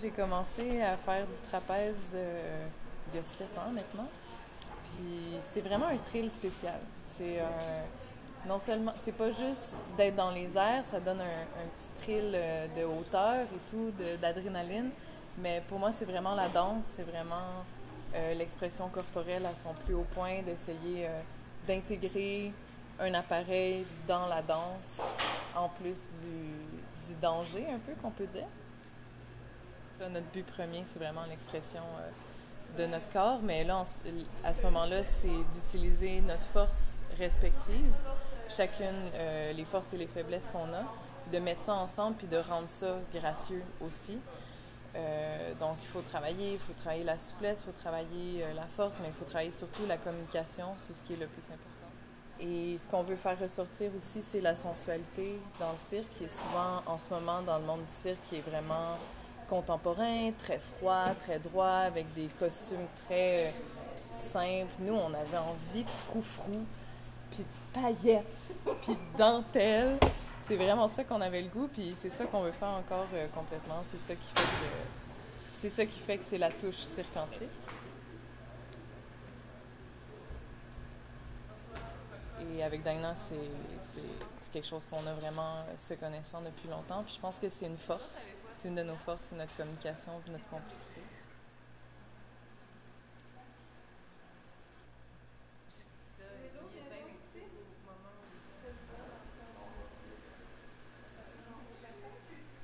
j'ai commencé à faire du trapèze il y a 7 ans maintenant. Puis c'est vraiment un thrill spécial. C'est non seulement, c'est pas juste d'être dans les airs, ça donne un petit thrill de hauteur et tout, d'adrénaline. Mais pour moi, c'est vraiment la danse, c'est vraiment l'expression corporelle à son plus haut point, d'essayer d'intégrer un appareil dans la danse, en plus du danger un peu qu'on peut dire. Ça, notre but premier, c'est vraiment l'expression de notre corps, mais là, à ce moment-là, c'est d'utiliser notre force respective, chacune les forces et les faiblesses qu'on a, de mettre ça ensemble puis de rendre ça gracieux aussi. Donc, il faut travailler la souplesse, il faut travailler la force, mais il faut travailler surtout la communication, c'est ce qui est le plus important. Et ce qu'on veut faire ressortir aussi, c'est la sensualité dans le cirque, qui est souvent, en ce moment, dans le monde du cirque, qui est vraiment contemporain, très froid, très droit, avec des costumes très simples. Nous, on avait envie de froufrou, puis de paillettes, puis de dentelles. C'est vraiment ça qu'on avait le goût, puis c'est ça qu'on veut faire encore complètement. C'est ça qui fait que c'est la touche cirque antique. Et avec Dinah, c'est quelque chose qu'on a vraiment se connaissant depuis longtemps. Puis je pense que c'est une force. C'est une de nos forces, c'est notre communication et notre complicité.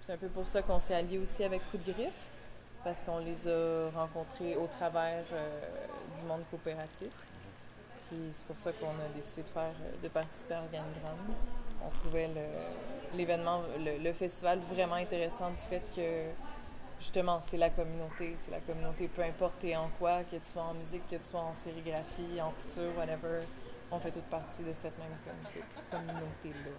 C'est un peu pour ça qu'on s'est alliés aussi avec Coup de Griffe, parce qu'on les a rencontrés au travers du monde coopératif. Puis c'est pour ça qu'on a décidé de participer à Organigramme. On trouvait l'événement, le festival vraiment intéressant du fait que justement c'est la communauté, peu importe t'es en quoi, que tu sois en musique, que tu sois en sérigraphie, en couture, whatever, on fait toute partie de cette même communauté-là.